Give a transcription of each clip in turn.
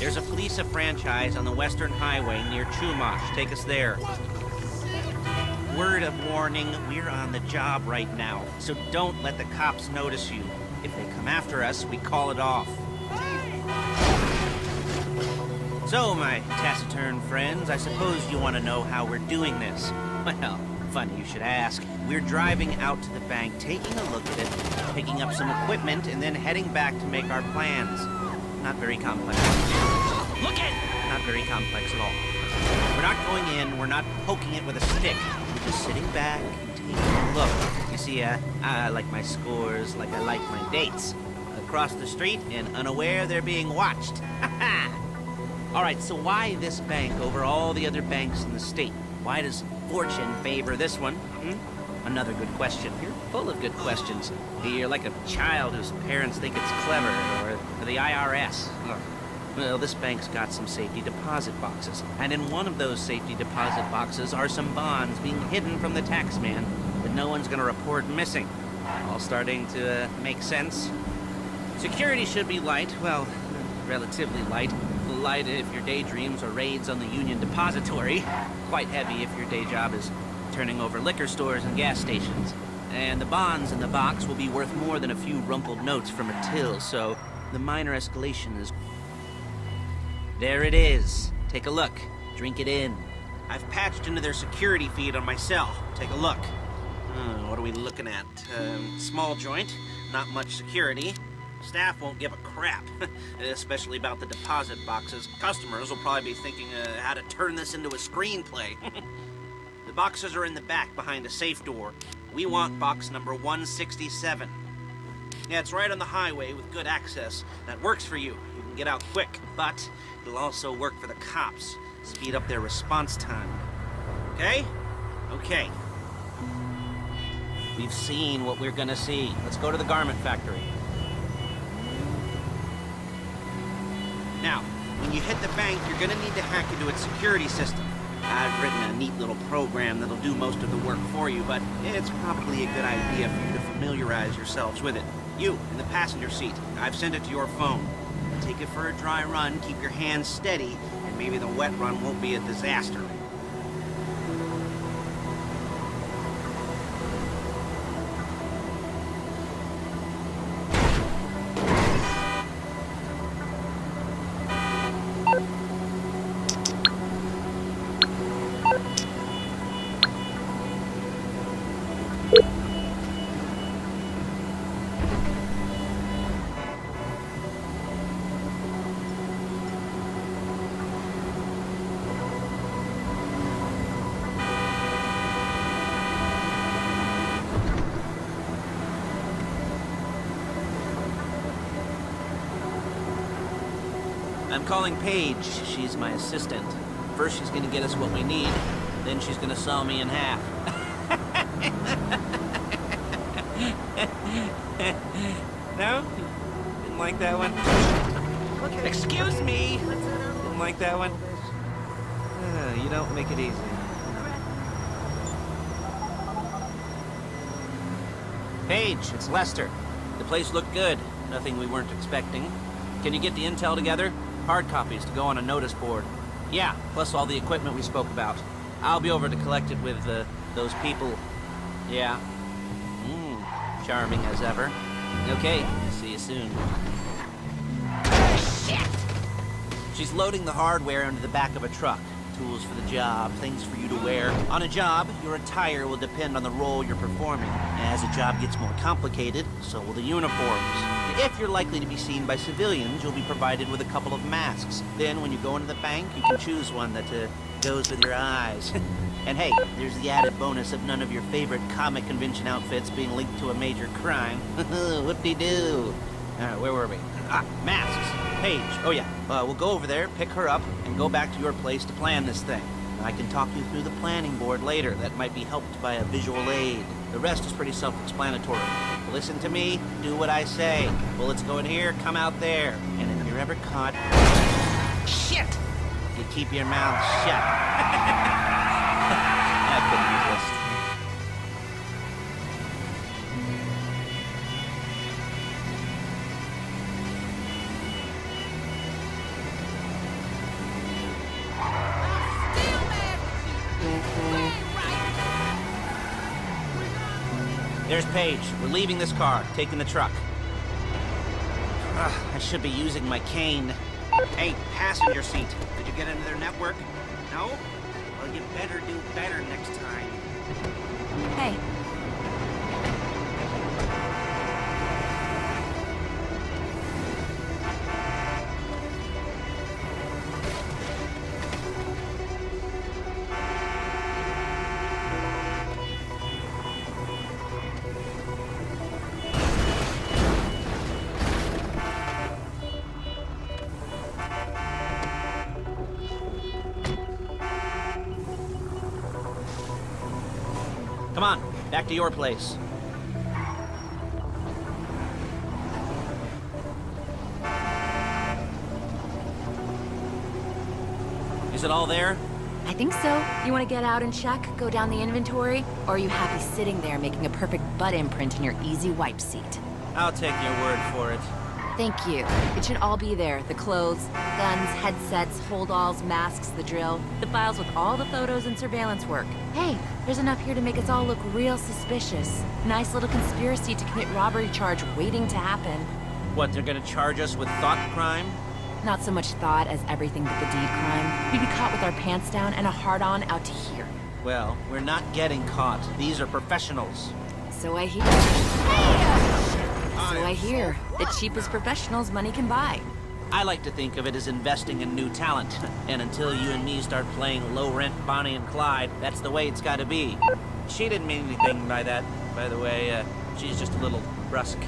There's a Felisa franchise on the Western Highway near Chumash. Take us there. Word of warning, we're on the job right now, so don't let the cops notice you. If they come after us, we call it off. So, my taciturn friends, I suppose you want to know how we're doing this. Well, funny you should ask. We're driving out to the bank, taking a look at it, picking up some equipment, and then heading back to make our plans. Not very complex. Look it! Not very complex at all. We're not going in, we're not poking it with a stick. We're just sitting back and taking a look. You see, I like my scores like I like my dates. Across the street and unaware they're being watched. Alright, so why this bank over all the other banks in the state? Why does fortune favor this one? Another good question. You're full of good questions. You're like a child whose parents think it's clever, or the IRS. Ugh. Well, this bank's got some safety deposit boxes, and in one of those safety deposit boxes are some bonds being hidden from the taxman that no one's gonna report missing. All starting to make sense? Security should be light, well, relatively light. Light if your daydreams are raids on the Union Depository. Quite heavy if your day job is turning over liquor stores and gas stations. And the bonds in the box will be worth more than a few rumpled notes from a till, so the minor escalation is... There it is. Take a look. Drink it in. I've patched into their security feed on my cell. Take a look. What are we looking at? Small joint, not much security. Staff won't give a crap, especially about the deposit boxes. Customers will probably be thinking how to turn this into a screenplay. The boxes are in the back behind a safe door. We want box number 167. Yeah, it's right on the highway with good access. That works for you. You can get out quick, but it'll also work for the cops. Speed up their response time. Okay? Okay. We've seen what we're gonna see. Let's go to the garment factory. Now, when you hit the bank, you're gonna need to hack into its security system. I've written a neat little program that'll do most of the work for you, but it's probably a good idea for you to familiarize yourselves with it. You, in the passenger seat, I've sent it to your phone. Take it for a dry run, keep your hands steady, and maybe the wet run won't be a disaster. I'm calling Paige. She's my assistant. First she's gonna get us what we need, then she's gonna saw me in half. No? Didn't like that one? Okay. Excuse me! Didn't like that one? You don't make it easy. Paige, it's Lester. The place looked good. Nothing we weren't expecting. Can you get the intel together? Hard copies to go on a notice board. Yeah, plus all the equipment we spoke about. I'll be over to collect it with, those people. Yeah. Charming as ever. Okay, see you soon. Shit! She's loading the hardware into the back of a truck. Tools for the job, things for you to wear. On a job, your attire will depend on the role you're performing. As a job gets more complicated, so will the uniforms. If you're likely to be seen by civilians, you'll be provided with a couple of masks. Then, when you go into the bank, you can choose one that goes with your eyes. And hey, there's the added bonus of none of your favorite comic convention outfits being linked to a major crime. Whoop-de-doo. Alright, where were we? Masks. Paige. Oh yeah, we'll go over there, pick her up, and go back to your place to plan this thing. I can talk you through the planning board later. That might be helped by a visual aid. The rest is pretty self-explanatory. Listen to me, do what I say. Bullets go in here, come out there. And if you're ever caught... Shit! You keep your mouth shut. I couldn't resist. There's Paige. We're leaving this car, taking the truck. I should be using my cane. Hey, passenger seat. Did you get into their network? No? Well, you better do better next time. Hey. Come on, back to your place. Is it all there? I think so. You want to get out and check, go down the inventory, or are you happy sitting there making a perfect butt imprint in your easy wipe seat? I'll take your word for it. Thank you. It should all be there. The clothes, guns, headsets, holdalls, masks, the drill, the files with all the photos and surveillance work. Hey, there's enough here to make us all look real suspicious. Nice little conspiracy to commit robbery charge waiting to happen. What, they're gonna charge us with thought crime? Not so much thought as everything but the deed crime. We'd be caught with our pants down and a hard-on out to here. Well, we're not getting caught. These are professionals. So I hear. So I hear. The cheapest professionals money can buy. I like to think of it as investing in new talent. And until you and me start playing low-rent Bonnie and Clyde, that's the way it's gotta be. She didn't mean anything by that, by the way. She's just a little brusque.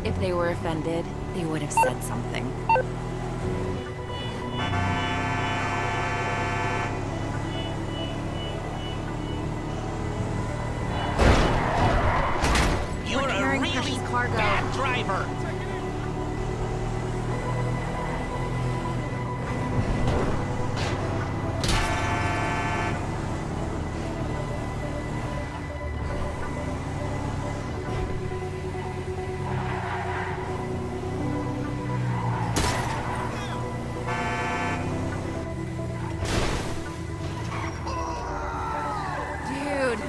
If they were offended, they would have said something. You're a really bad driver! Dude.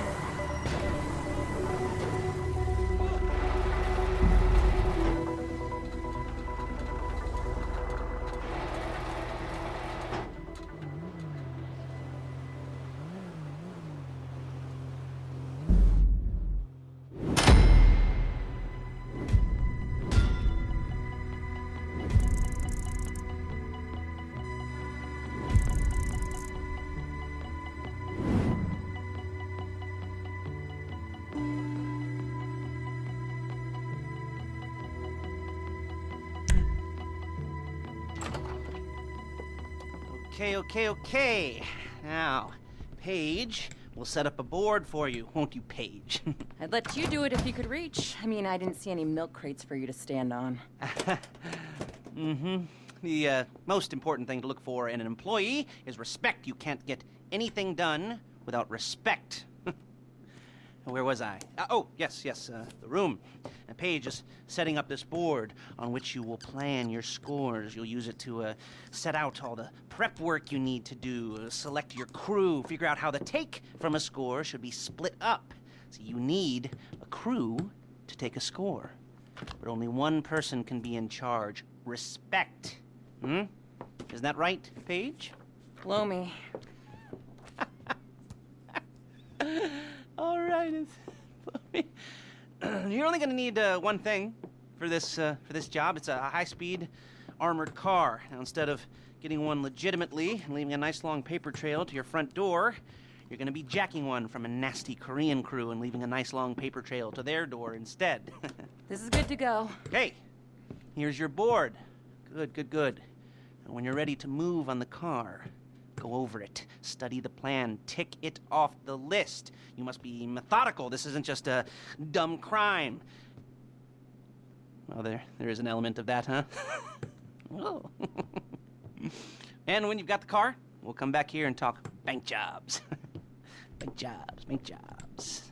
Okay. Now, Paige, we'll set up a board for you, won't you, Paige? I'd let you do it if you could reach. I mean, I didn't see any milk crates for you to stand on. The most important thing to look for in an employee is respect. You can't get anything done without respect. Where was I? Yes, the room. And Paige is setting up this board on which you will plan your scores. You'll use it to set out all the prep work you need to do, select your crew, figure out how the take from a score should be split up. So you need a crew to take a score. But only one person can be in charge. Respect. Isn't that right, Paige? Blow me. All right. You're only going to need one thing for this job. It's a high-speed armored car. Now, instead of getting one legitimately and leaving a nice long paper trail to your front door, you're going to be jacking one from a nasty Korean crew and leaving a nice long paper trail to their door instead. This is good to go. Hey, here's your board. Good. And when you're ready to move on the car, go over it, study the plan, tick it off the list. You must be methodical. This isn't just a dumb crime. Well, there is an element of that, huh? Oh. And when you've got the car, we'll come back here and talk bank jobs. Bank jobs.